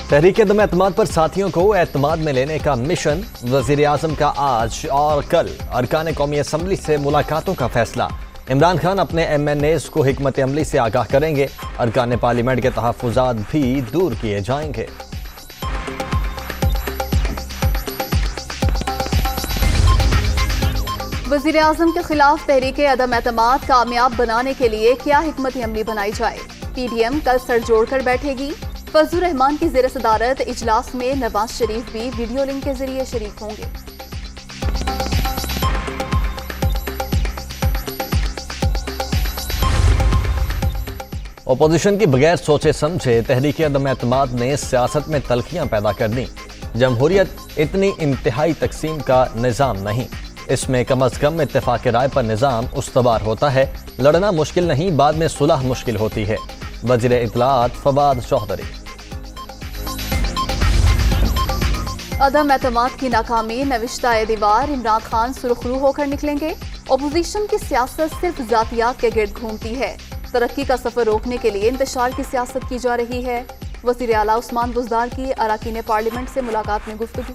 तहरीक-ए-दम-ए-एतमाद पर साथियों को एतमाद में लेने का मिशन। वज़ीर-ए-आज़म का आज और कल अरकान कौमी असम्बली से मुलाकातों का फैसला। इमरान खान अपने MNAs को हिकमत अमली से आगाह करेंगे। अरकान पार्लियामेंट के तहफ़्फ़ुज़ात भी दूर किए जाएंगे। वज़ीर-ए-आज़म के खिलाफ तहरीक-ए-अदम-ए-एतमाद कामयाब बनाने के लिए क्या हिकमत अमली बनाई जाए। PDM कल सर जोड़कर बैठेगी। फजलुर रहमान की ज़ेर सदारत इजलास में नवाज शरीफ भी वीडियो लिंक के जरिए शरीक होंगे। अपोजिशन की बगैर सोचे समझे तहरीक-ए-अदम-ए-एतमाद ने सियासत में तल्खियां पैदा कर दी। जमहूरियत इतनी इंतहाई तकसीम का निज़ाम नहीं, इसमें कम अज कम इत्तेफाक राय पर निज़ाम उस्तवार होता है। लड़ना मुश्किल नहीं, बाद में सुलह मुश्किल होती है। वज़ीर इत्तलात फवाद चौधरी। अदम एतमाद की नाकामी नविश्ता दीवार। इमरान खान सुरखरू होकर निकलेंगे। अपोजिशन की सियासत सिर्फ जातियात के गिर्द घूमती है। तरक्की का सफर रोकने के लिए इंतशार की सियासत की जा रही है। वज़ीर आला उस्मान बुज़दार की अरकान पार्लियामेंट से मुलाकात में गुफ्तगू।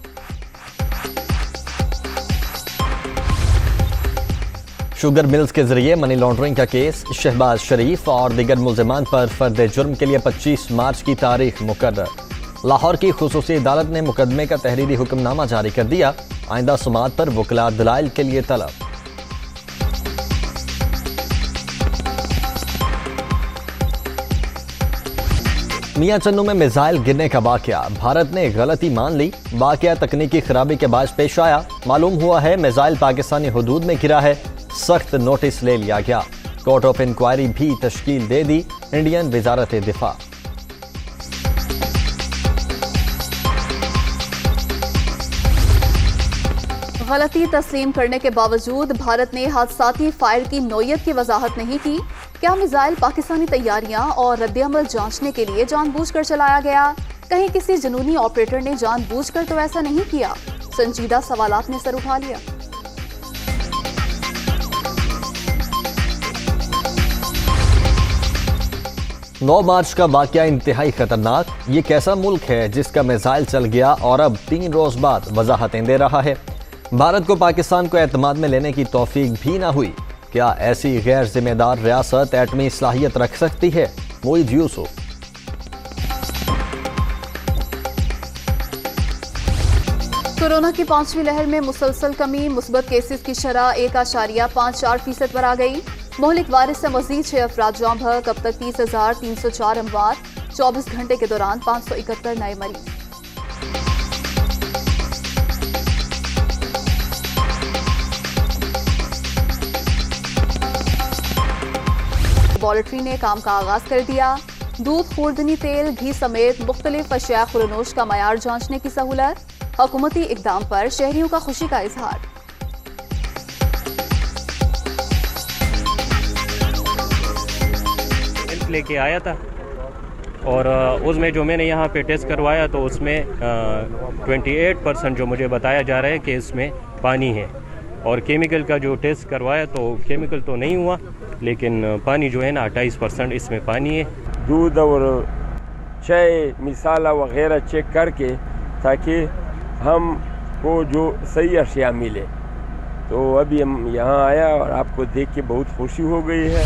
शुगर मिल्स के जरिए मनी लॉन्ड्रिंग का केस। शहबाज शरीफ और दीगर मुल्ज़िमान पर फर्द जुर्म के लिए 25 मार्च की तारीख मुकर्रर। लाहौर की खुसूसी अदालत ने मुकदमे का तहरीरी हुक्मनामा जारी कर दिया। आइंदा समाअत पर वकला दलाइल के लिए तलब। मियां चन्नू में मिसाइल गिरने का वाकया। भारत ने गलती मान ली। वाकया तकनीकी खराबी के बाद पेश आया। मालूम हुआ है मिसाइल पाकिस्तानी हुदूद में गिरा है। सख्त नोटिस ले लिया गया। कोर्ट ऑफ इंक्वायरी भी तश्कील दे दी। इंडियन वजारत दिफा। गलती तस्लीम करने के बावजूद भारत ने हादसाती फायर की नौयत की वजाहत नहीं की। क्या मिसाइल पाकिस्तानी तैयारियां और रद्द-ए-अमल जांचने के लिए जानबूझकर चलाया गया? कहीं किसी जुनूनी ऑपरेटर ने जानबूझकर तो ऐसा नहीं किया? संजीदा सवालात ने सर उठा लिया। नौ मार्च का वाकया इंतहाई खतरनाक। ये कैसा मुल्क है जिसका मिसाइल चल गया और अब 3 रोज बाद वजाहतें दे रहा है। भारत को पाकिस्तान को एतमाद में लेने की तौफीक भी ना हुई। क्या ऐसी गैर जिम्मेदार रियासत एटमी सलाहियत रख सकती है? मोईद यूसुफ। कोरोना की 5वीं लहर में मुसलसल कमी। मुस्बत केसेस की शरह 1.54% पर आ गई। मोहलिक वायरस से मजीद 6 अफराद जाँ भक। अब तक 30,304 अमवात। 24 घंटे के दौरान 571 नए मरीज। लेबॉरेटरी ने काम का आगाज कर दिया। दूध, खुर्दनी तेल, घी समेत मुख्तलिफ अशिया खुरनोश का मयार जांचने की सहूलत। हुकूमती इकदाम पर शहरियों का खुशी का इजहार। लेके आया था और उसमें जो मैंने यहाँ पे टेस्ट करवाया तो उसमें 28% जो मुझे बताया जा रहा है कि इसमें पानी है। और केमिकल का जो टेस्ट करवाया तो केमिकल तो नहीं हुआ, लेकिन पानी जो है ना 28% इसमें पानी है। दूध और चाय मिसाला वगैरह चेक करके ताकि हमको जो सही अशिया मिले। तो अभी हम यहाँ आया और आपको देख के बहुत खुशी हो गई है।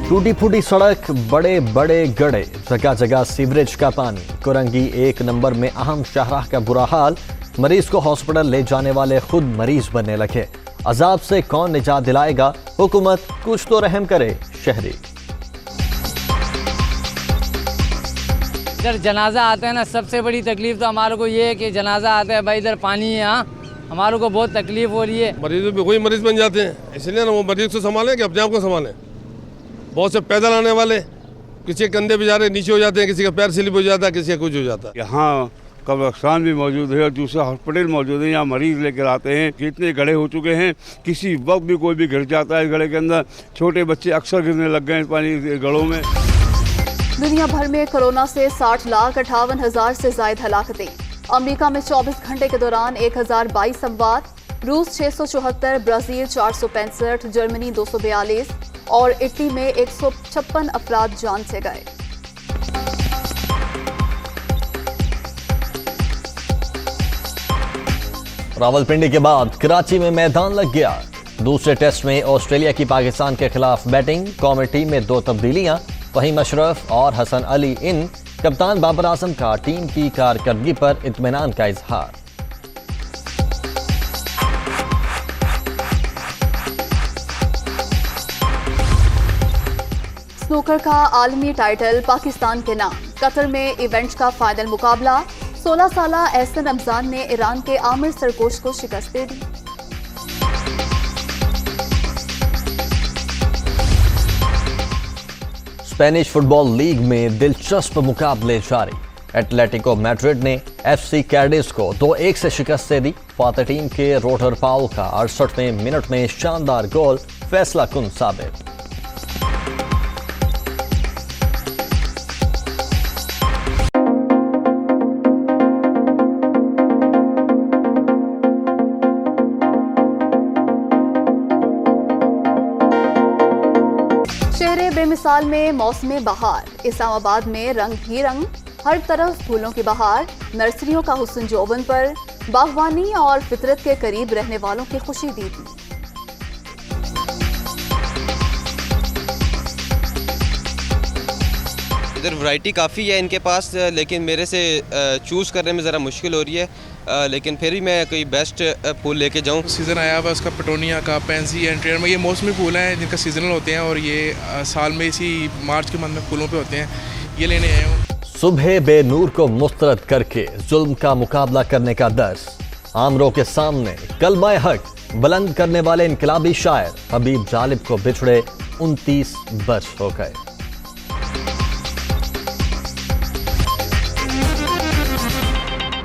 टूटी फूटी सड़क, बड़े बड़े गड्ढे, जगह जगह सीवरेज का पानी। कुरंगी 1 नंबर में अहम शाहराह का बुरा हाल। मरीज को हॉस्पिटल ले जाने वाले खुद मरीज बनने लगे। अजाब से कौन निजात दिलाएगा? हुकूमत कुछ तो रहम करे। शहरी इधर जनाजा आता है ना, सबसे बड़ी तकलीफ तो हमारे को ये है कि जनाजा आता है भाई, इधर पानी है। यहाँ हमारे को बहुत तकलीफ हो रही है। मरीजों पे कोई मरीज बन जाते हैं, इसलिए ना वो मरीज को संभालें कि अपने आप को संभालें। बहुत से पैदल आने वाले, किसी के कंधे पे जा रहे नीचे हो जाते हैं, किसी का पैर स्लिप हो जाता है, किसी का कुछ हो जाता है। यहाँ कब्रिस्तान भी मौजूद है और दूसरा हॉस्पिटल मौजूद है। यहाँ मरीज लेकर आते हैं। कितने गड्ढे हो चुके हैं, किसी वक्त भी कोई भी गिर जाता है इस गड्ढे के अंदर। छोटे बच्चे अक्सर गिरने लग गए पानी गड्ढों में। दुनिया भर में कोरोना से 60,58,000 से ज्यादा हलाकतें। अमेरिका में 24 घंटे के दौरान 1022 अमवात, रूस 674, ब्राजील 465, जर्मनी 242 और इटली में 156 अफराद जान से गए। रावलपिंडी के बाद कराची में मैदान लग गया। दूसरे टेस्ट में ऑस्ट्रेलिया की पाकिस्तान के खिलाफ बैटिंग, कौमी टीम में 2 तब्दीलियां, फहीम अशरफ और हसन अली इन। कप्तान बाबर आजम का टीम की कारकर्दगी पर इत्मीनान का इजहार। स्नूकर का आलमी टाइटल पाकिस्तान के नाम। कतर में इवेंट्स का फाइनल मुकाबला। 16 साला एहसन रमजान ने ईरान के आमिर सरकोश को शिकस्त दे दी। स्पेनिश फुटबॉल लीग में दिलचस्प मुकाबले जारी। एटलेटिको मैड्रिड ने FC कैडिस को 2-1 से शिकस्त दे दी। फातह टीम के रोडर पाउल का 68वें मिनट में शानदार गोल फैसला कुन साबित। शहरे बेमिसाल में मौसम बहार। इस्लामाबाद में रंग ही रंग, हर तरफ फूलों की बहार। नर्सरियों का हुस्न जोबन पर, बागवानी और फितरत के करीब रहने वालों की खुशी दी थी। इधर वैरायटी काफ़ी है इनके पास, लेकिन मेरे से चूज़ करने में ज़रा मुश्किल हो रही है, लेकिन फिर भी मैं कोई बेस्ट फूल लेके जाऊं। सीज़न आया हुआ उसका पेटोनिया का, पेंसी एंड ट्रेन में, ये मौसमी फूल हैं जिनका सीजनल होते हैं और ये साल में इसी मार्च के मंथ में फूलों पे होते हैं। ये लेने आया हूँ। सुबह बेनूर को मुस्तरद करके जुल्म का मुकाबला करने का दर्स। आमरों के सामने कलमा हक बुलंद करने वाले इनकलाबी शायर हबीब जालिब को बिछड़े 29 वर्ष हो गए।